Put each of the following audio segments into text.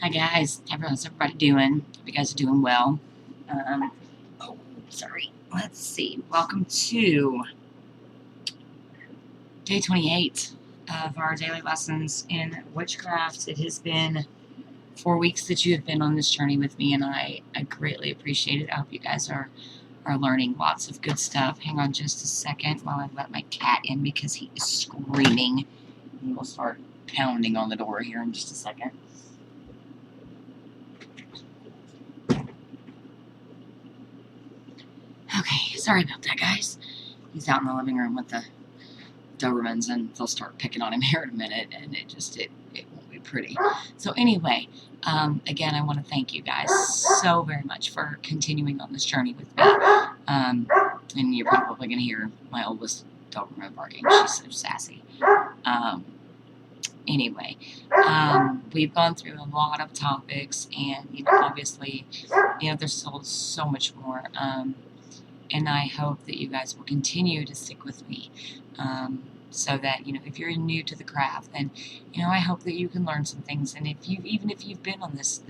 Hi guys, how's everybody doing? Hope you guys are doing well. Um, oh, sorry. Let's see. Welcome to day 28 of our daily lessons in witchcraft. It has been 4 weeks that you have been on this journey with me, and I greatly appreciate it. I hope you guys are learning lots of good stuff. Hang on just a second while I let my cat in because he is screaming. And we'll start pounding on the door here in just a second. Okay, sorry about that, guys. He's out in the living room with the Dobermans, and they'll start picking on him here in a minute, and it won't be pretty. So anyway, again, I want to thank you guys so very much for continuing on this journey with me. And you're probably going to hear my oldest Doberman barking. She's so sassy. Anyway, we've gone through a lot of topics, and obviously, there's still so much more. And I hope that you guys will continue to stick with me, so that if you're new to the craft, then I hope that you can learn some things. And even if you've been on this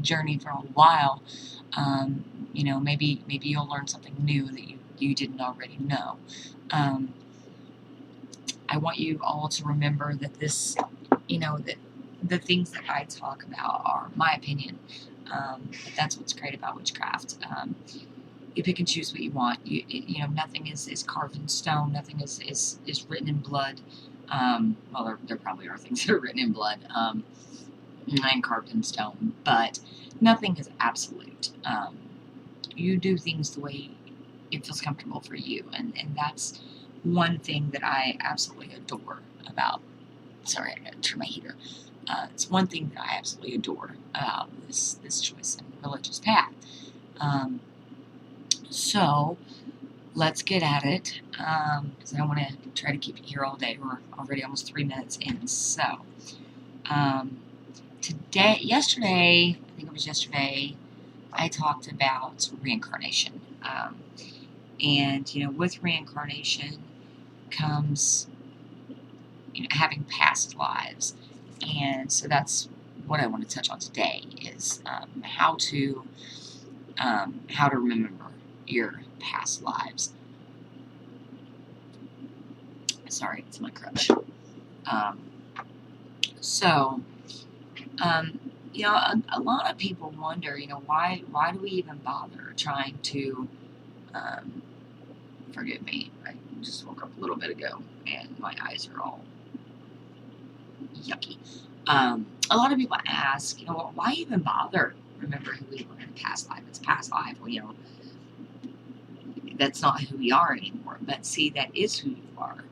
journey for a while, maybe you'll learn something new that you didn't already know. I want you all to remember that that the things that I talk about are my opinion. But that's what's great about witchcraft. You pick and choose what you want. Nothing is carved in stone. Nothing is written in blood. Well, there probably are things that are written in blood and carved in stone, but nothing is absolute. You do things the way it feels comfortable for you, and that's one thing that I absolutely adore about. Sorry, I gotta turn my heater. It's one thing that I absolutely adore about this choice and religious path. So let's get at it, because I don't want to try to keep you here all day. We're already almost 3 minutes in. So yesterday, I think it was yesterday, I talked about reincarnation. And with reincarnation comes having past lives, and so that's what I want to touch on today is how to remember your past lives. Sorry, it's my crutch. A lot of people wonder, why do we even bother trying to, forgive me, I just woke up a little bit ago and my eyes are all yucky. A lot of people ask, why even bother remember who we were in a past life? It's past life. Well, that's not who we are anymore. But see, that is who you are.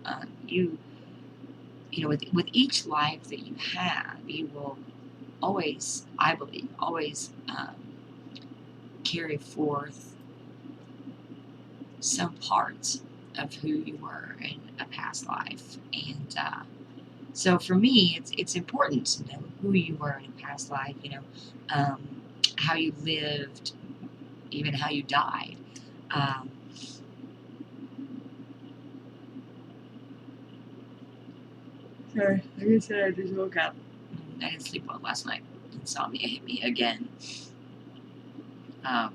With each life that you have, you will always, I believe, carry forth some parts of who you were in a past life. And so for me, it's important to know who you were in a past life, how you lived, even how you died. Sorry, like I said, I just woke up. I didn't sleep well last night. Insomnia hit me again. Have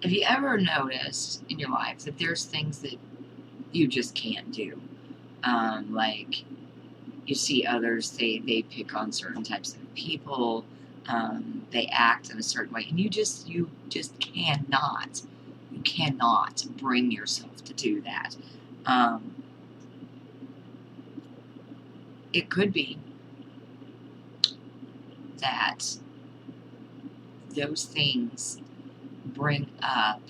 you ever noticed in your life that there's things that you just can't do? Like you see others, they pick on certain types of people, they act in a certain way, and you just cannot bring yourself to do that. It could be that those things bring up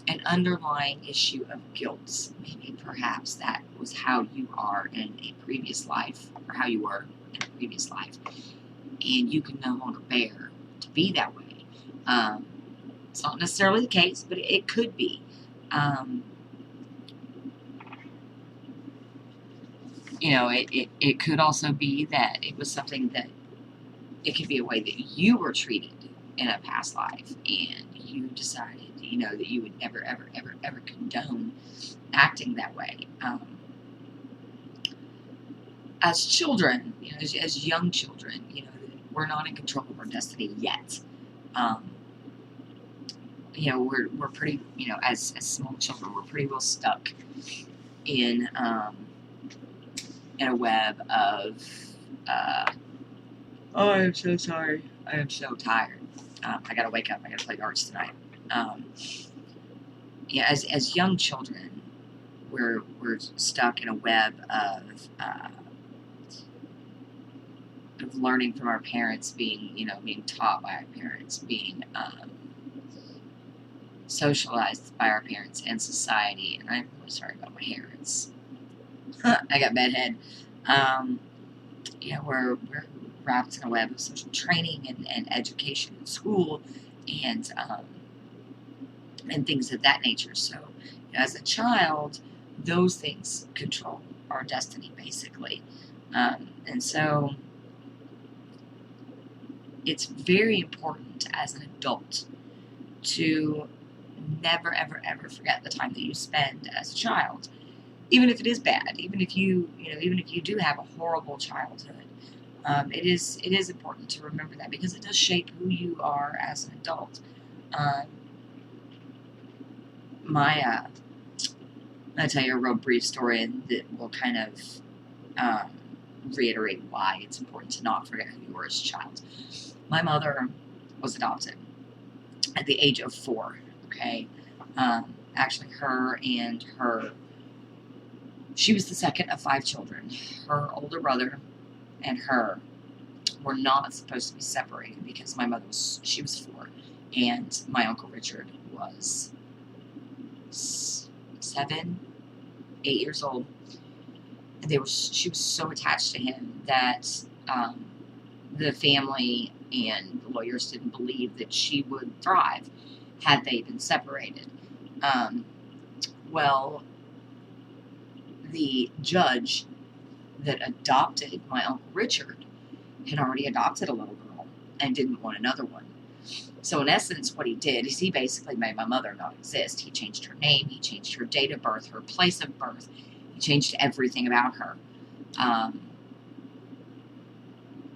an underlying issue of guilt. Maybe perhaps that was how you are in a previous life, or how you were in a previous life, and you can no longer bear to be that way. It's not necessarily the case, but it could be. It could also be that it was something that it could be a way that you were treated in a past life, and you decided, that you would never, ever, ever, ever condone acting that way. as children, as young children, we're not in control of our destiny yet. Um, we're pretty, as small children, we're pretty well stuck in a web of. Oh, I'm so sorry. I am so tired. I gotta wake up. I gotta play darts tonight. As young children, we're stuck in a web of learning from our parents, being taught by our parents, being socialized by our parents and society. And I'm really sorry about my hair. I got bedhead. We're wrapped in a web of social training and education in school and things of that nature. So, as a child, those things control our destiny, basically. And so, it's very important as an adult to never, ever, ever forget the time that you spend as a child, even if it is bad, even if you do have a horrible childhood. It is important to remember that, because it does shape who you are as an adult. I'll tell you a real brief story that will kind of reiterate why it's important to not forget who you were as a child. My mother was adopted at the age of 4. Okay, actually, she was the second of 5 children. Her older brother and her were not supposed to be separated because my mother was 4, and my Uncle Richard was 7, 8 years old. And she was so attached to him that the family and the lawyers didn't believe that she would thrive had they been separated. Well, the judge that adopted my Uncle Richard had already adopted a little girl and didn't want another one. So in essence, what he did is he basically made my mother not exist. He changed her name, he changed her date of birth, her place of birth, he changed everything about her.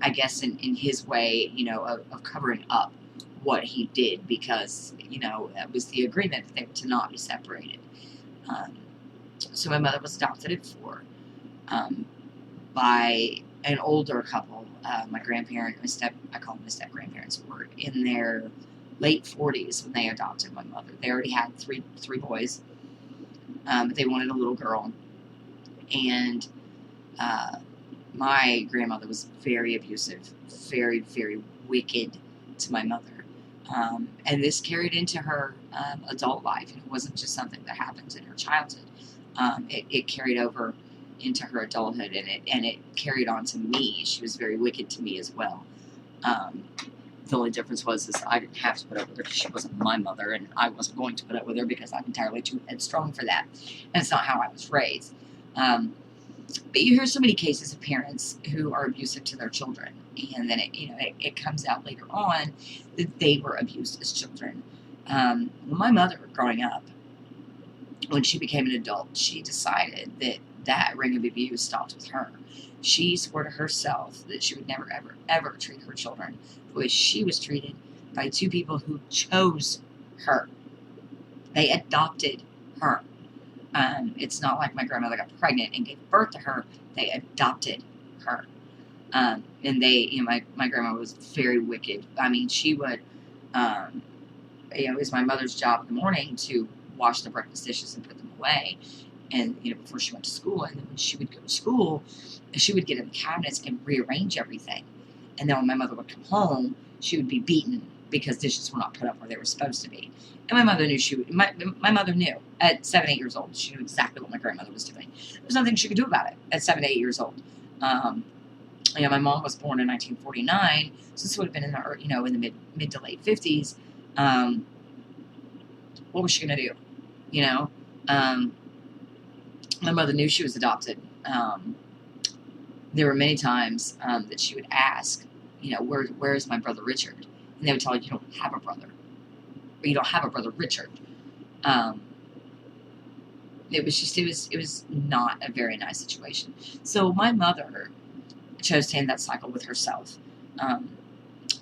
I guess in his way, of covering up what he did, because, that was the agreement, that they were to not be separated. So my mother was adopted at 4 by an older couple. My grandparent, I call them my step-grandparents, were in their late 40s when they adopted my mother. They already had three boys, but they wanted a little girl. And my grandmother was very abusive, very, very wicked to my mother. And this carried into her adult life. It wasn't just something that happened in her childhood. It carried over into her adulthood, and it carried on to me. She was very wicked to me as well. The only difference was I didn't have to put up with her because she wasn't my mother, and I wasn't going to put up with her because I'm entirely too headstrong for that. And it's not how I was raised. But you hear so many cases of parents who are abusive to their children, and then it comes out later on that they were abused as children. My mother, growing up, when she became an adult, she decided that ring of abuse stopped with her. She swore to herself that she would never, ever, ever treat her children the way she was treated by 2 people who chose her. They adopted her. It's not like my grandmother got pregnant and gave birth to her. They adopted her. And they, my grandma was very wicked. I mean, she would, it was my mother's job in the morning to wash the breakfast dishes and put them away. And, before she went to school. And then when she would go to school, she would get in the cabinets and rearrange everything. And then when my mother would come home, she would be beaten because dishes were not put up where they were supposed to be. And my mother knew my mother knew at 7, 8 years old. She knew exactly what my grandmother was doing. There was nothing she could do about it at 7, 8 years old. My mom was born in 1949, so this would have been in the mid to late 50s. What was she gonna do? My mother knew she was adopted. There were many times that she would ask, where's my brother Richard? And they would tell her, you don't have a brother. Or you don't have a brother Richard. It was not a very nice situation. So my mother chose to end that cycle with herself.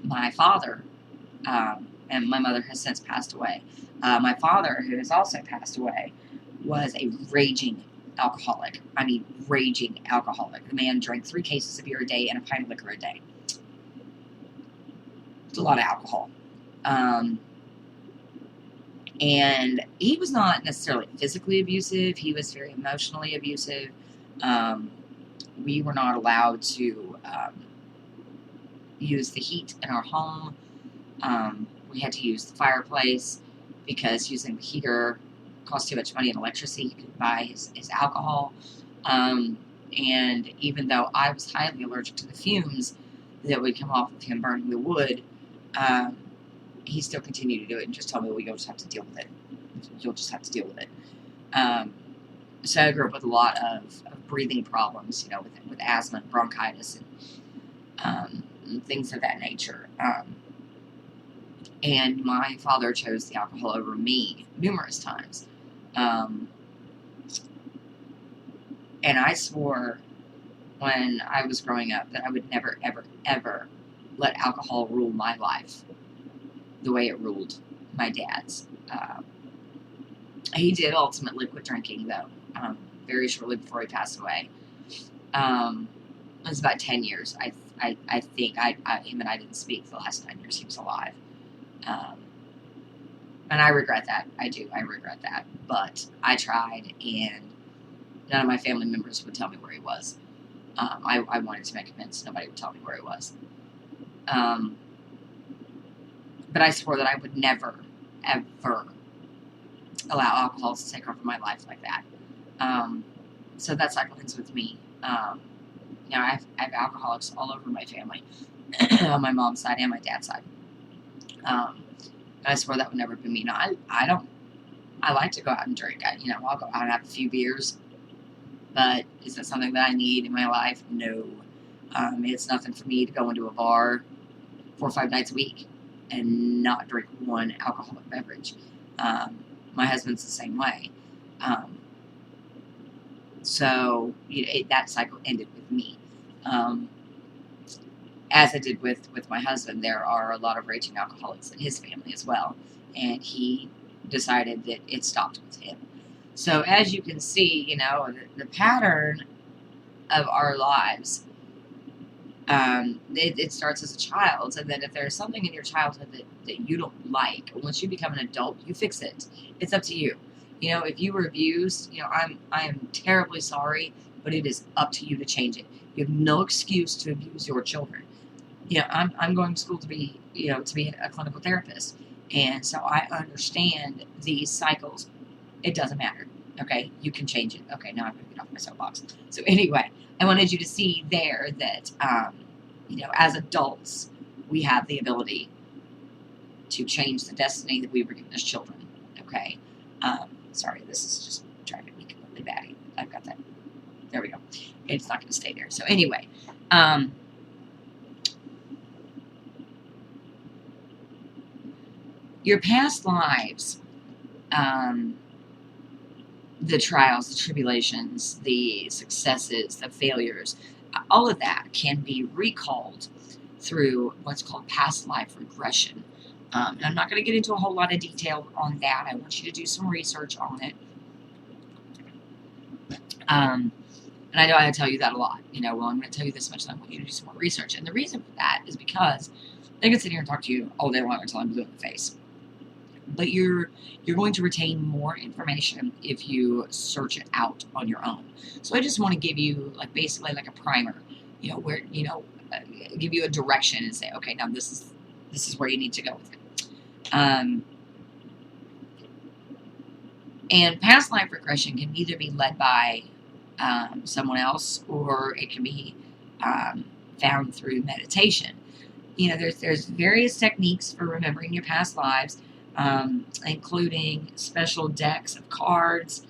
My father, and my mother has since passed away. My father, who has also passed away, was a raging alcoholic. I mean, raging alcoholic. The man drank 3 cases of beer a day and a pint of liquor a day. It's a lot of alcohol. And he was not necessarily physically abusive. He was very emotionally abusive. We were not allowed to use the heat in our home. We had to use the fireplace because using the heater cost too much money in electricity. He could buy his alcohol. And even though I was highly allergic to the fumes that would come off of him burning the wood, he still continued to do it and just told me, well, you'll just have to deal with it. You'll just have to deal with it. So I grew up with a lot of breathing problems, with asthma and bronchitis and things of that nature. And my father chose the alcohol over me numerous times. And I swore when I was growing up that I would never, ever, ever let alcohol rule my life the way it ruled my dad's. He did ultimately quit drinking, though, very shortly before he passed away. It was about 10 years. I think him and I didn't speak the last 9 years he was alive. And I regret that. I do. I regret that. But I tried, and none of my family members would tell me where he was. I wanted to make amends. Nobody would tell me where he was. But I swore that I would never, ever allow alcohol to take over my life like that. So that cycle ends with me. I have alcoholics all over my family, on my mom's side and my dad's side. I swore that would never be me. Now, I like to go out and drink. I'll go out and have a few beers. But is that something that I need in my life? No. It's nothing for me to go into a bar 4 or 5 nights a week and not drink one alcoholic beverage. My husband's the same way. So that cycle ended with me. As it did with my husband, there are a lot of raging alcoholics in his family as well. And he decided that it stopped with him. So as you can see, the pattern of our lives, it starts as a child. And then if there's something in your childhood that you don't like, once you become an adult, you fix it. It's up to you. If you were abused, I am terribly sorry, but it is up to you to change it. You have no excuse to abuse your children. I'm going to school to be a clinical therapist. And so I understand these cycles. It doesn't matter. Okay, you can change it. Okay, now I'm going to get off my soapbox. So anyway, I wanted you to see there that, as adults, we have the ability to change the destiny that we were given as children. Okay, sorry, this is just driving me completely batty. I've got that. There we go. It's not going to stay there. So anyway, your past lives, the trials, the tribulations, the successes, the failures, all of that can be recalled through what's called past life regression. And I'm not going to get into a whole lot of detail on that. I want you to do some research on it. And I know I tell you that a lot. I'm going to tell you this much, and I want you to do some more research. And the reason for that is because I can sit here and talk to you all day long until I'm blue in the face. But you're going to retain more information if you search it out on your own. So I just want to give you basically a primer, where give you a direction and say, okay, now this is where you need to go with it. And past life regression can either be led by someone else, or it can be found through meditation. There's various techniques for remembering your past lives. Including special decks of cards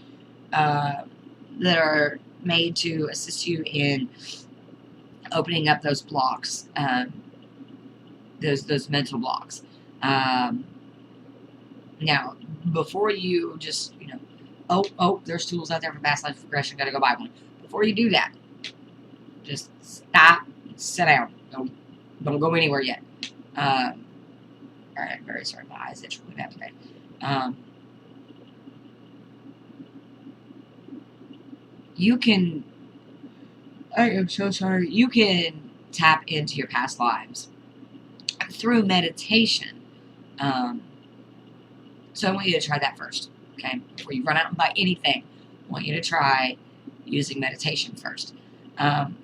that are made to assist you in opening up those blocks, those mental blocks. Now, before you just, there's tools out there for past life regression, gotta go buy one. Before you do that, just stop, sit down. Don't go anywhere yet. All right, I'm very sorry. My eyes itch really bad today. You can, I am so sorry. You can tap into your past lives through meditation. So I want you to try that first, okay? Before you run out and buy anything, I want you to try using meditation first. And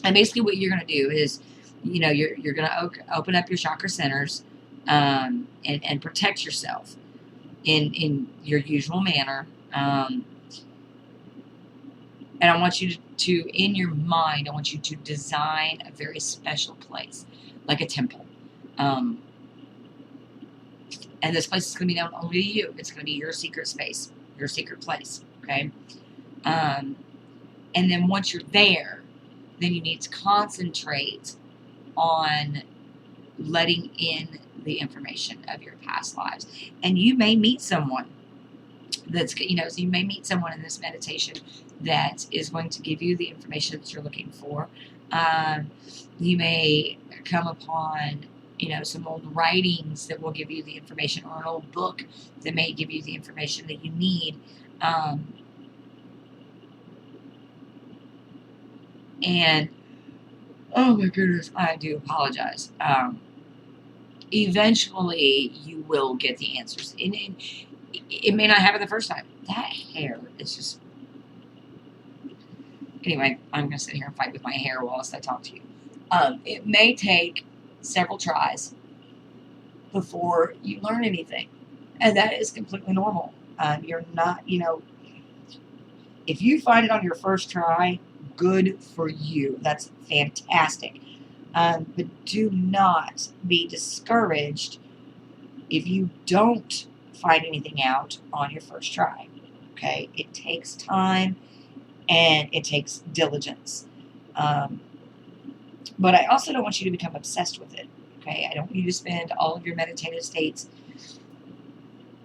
basically what you're going to do is, you're going to open up your chakra centers and protect yourself in your usual manner. And I want you to, in your mind, I want you to design a very special place, like a temple. And this place is going to be known only to you. It's going to be your secret space, your secret place, okay? And then once you're there, then you need to concentrate on letting in the information of your past lives. And you may meet someone so you may meet someone in this meditation that is going to give you the information that you're looking for. You may come upon some old writings that will give you the information, or an old book that may give you the information that you need. And oh my goodness, I do apologize. Eventually, you will get the answers. And it may not happen the first time. That hair is just... Anyway, I'm going to sit here and fight with my hair whilst I talk to you. It may take several tries before you learn anything. And that is completely normal. You're not, if you find it on your first try, good for you. That's fantastic. But do not be discouraged if you don't find anything out on your first try. Okay? It takes time and it takes diligence. But I also don't want you to become obsessed with it. Okay? I don't want you to spend all of your meditative states,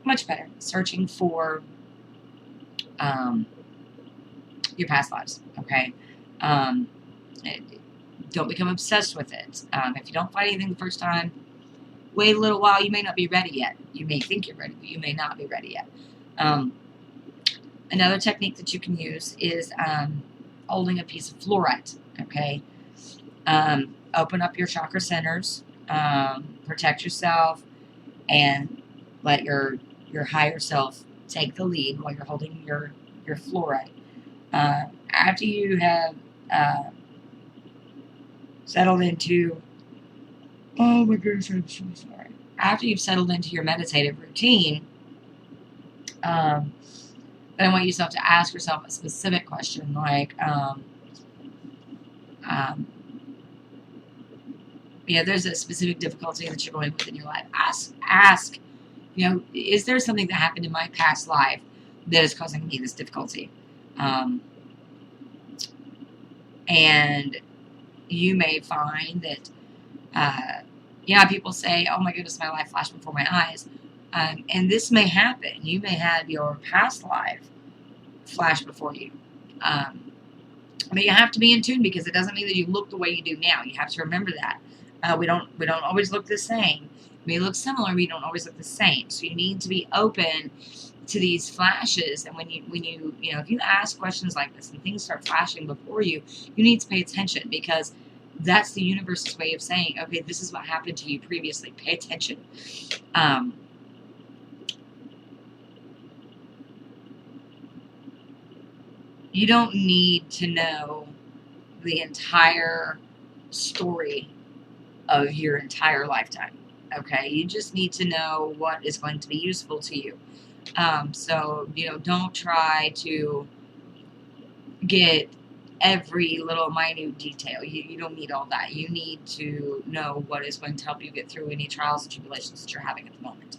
much better, searching for your past lives. Okay? Don't become obsessed with it. If you don't find anything the first time, wait a little while. You may not be ready yet. You may think you're ready, but you may not be ready yet. Another technique that you can use is holding a piece of fluorite. Okay? Open up your chakra centers, protect yourself, and let your higher self take the lead while you're holding your fluorite. After you have settled into... Oh my goodness, I'm so sorry. After you've settled into your meditative routine, then I want yourself to ask yourself a specific question, like, there's a specific difficulty that you're going with in your life. Ask, is there something that happened in my past life that is causing me this difficulty? And you may find that, people say, oh my goodness, my life flashed before my eyes. And this may happen. You may have your past life flash before you. But you have to be in tune, because it doesn't mean that you look the way you do now. You have to remember that. We don't always look the same. We look similar, we don't always look the same. So you need to be open to these flashes. And when you if you ask questions like this and things start flashing before you, you need to pay attention, because that's the universe's way of saying, okay, this is what happened to you previously. Pay attention. You don't need to know the entire story of your entire lifetime. Okay? You just need to know what is going to be useful to you. So, don't try to get every little minute detail. You don't need all that. You need to know what is going to help you get through any trials and tribulations that you're having at the moment.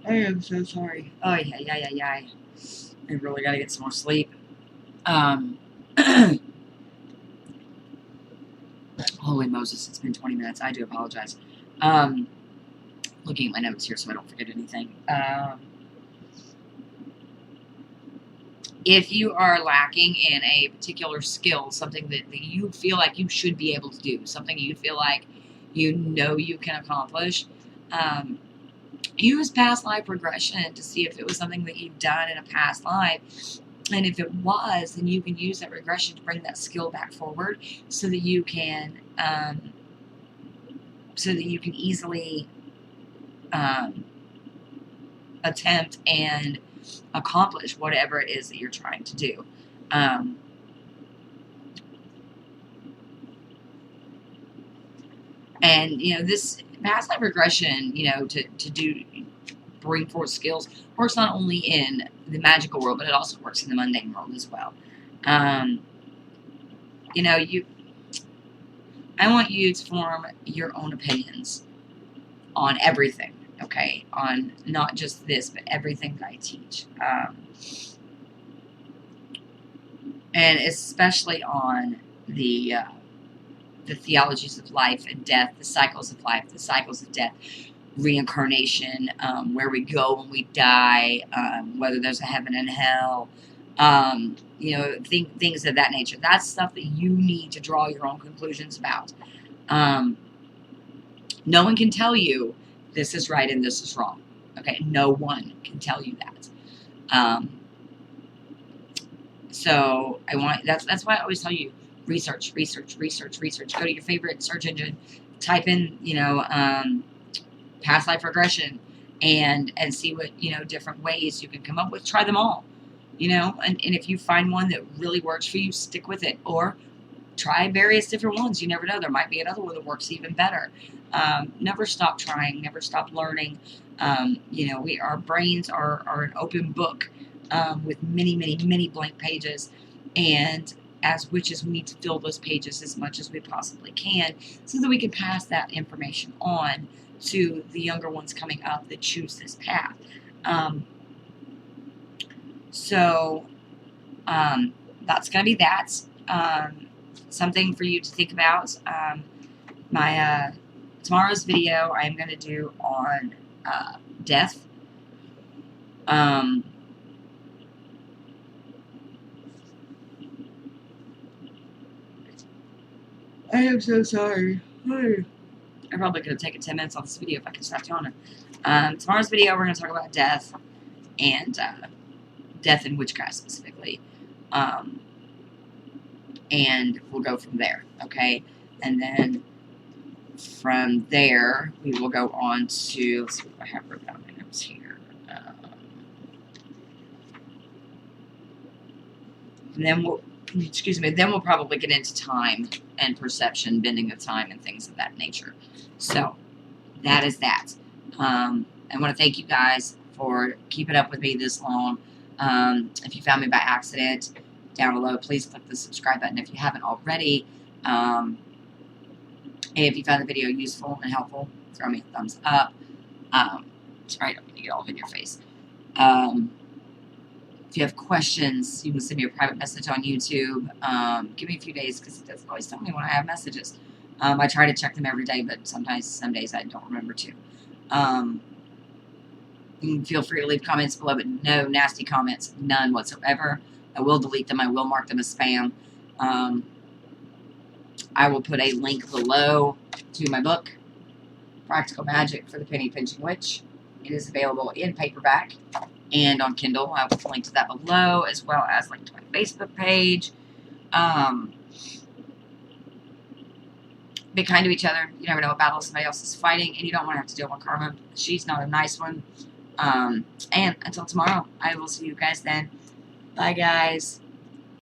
I am so sorry. Oh, yeah. I really got to get some more sleep. Holy Moses, it's been 20 minutes. I do apologize. looking at my notes here so I don't forget anything. If you are lacking in a particular skill, something that you feel like you should be able to do, something you feel like you know you can accomplish, use past life regression to see if it was something that you've done in a past life. And if it was, then you can use that regression to bring that skill back forward so that you can easily attempt and accomplish whatever it is that you're trying to do. And, you know, this past life regression, you know, to bring forth skills works not only in the magical world, but it also works in the mundane world as well. You know, I want you to form your own opinions on everything, okay? On not just this, but everything that I teach. And especially on the theologies of life and death, the cycles of life, the cycles of death, reincarnation, where we go when we die, whether there's a heaven and hell, you know, things of that nature. That's stuff that you need to draw your own conclusions about. No one can tell you this is right and this is wrong. Okay, no one can tell you that. So that's why I always tell you, research. Go to your favorite search engine, type in, you know, past life regression, and see what, you know, different ways you can come up with. Try them all, you know, and if you find one that really works for you, stick with it, or try various different ones. You never know, there might be another one that works even better. Never stop trying, never stop learning. You know, our brains are an open book, with many blank pages, and as witches, we need to fill those pages as much as we possibly can so that we can pass that information on to the younger ones coming up that choose this path. That's going to be that. Something for you to think about. My tomorrow's video I'm going to do on death. I am so sorry. I probably could have taken 10 minutes off this video if I could stop yawning. Tomorrow's video, we're going to talk about death, and death and witchcraft specifically. And we'll go from there, okay? And then from there, we will go on to, let's see what I have written down my notes here. And then we'll probably get into time and perception, bending of time, and things of that nature. So, that is that. I want to thank you guys for keeping up with me this long. If you found me by accident, down below, please click the subscribe button if you haven't already. And if you found the video useful and helpful, throw me a thumbs up. Sorry, I don't mean to get all up in your face. If you have questions, you can send me a private message on YouTube. Give me a few days, because it doesn't always tell me when I have messages. I try to check them every day, but some days I don't remember to. You can feel free to leave comments below, but no nasty comments, none whatsoever. I will delete them. I will mark them as spam. I will put a link below to my book, Practical Magic for the Penny Pinching Witch. It is available in paperback and on Kindle. I will link to that below, as well as link to my Facebook page. Be kind to each other. You never know what battle somebody else is fighting, and you don't want to have to deal with karma. She's not a nice one. And until tomorrow, I will see you guys then. Bye, guys.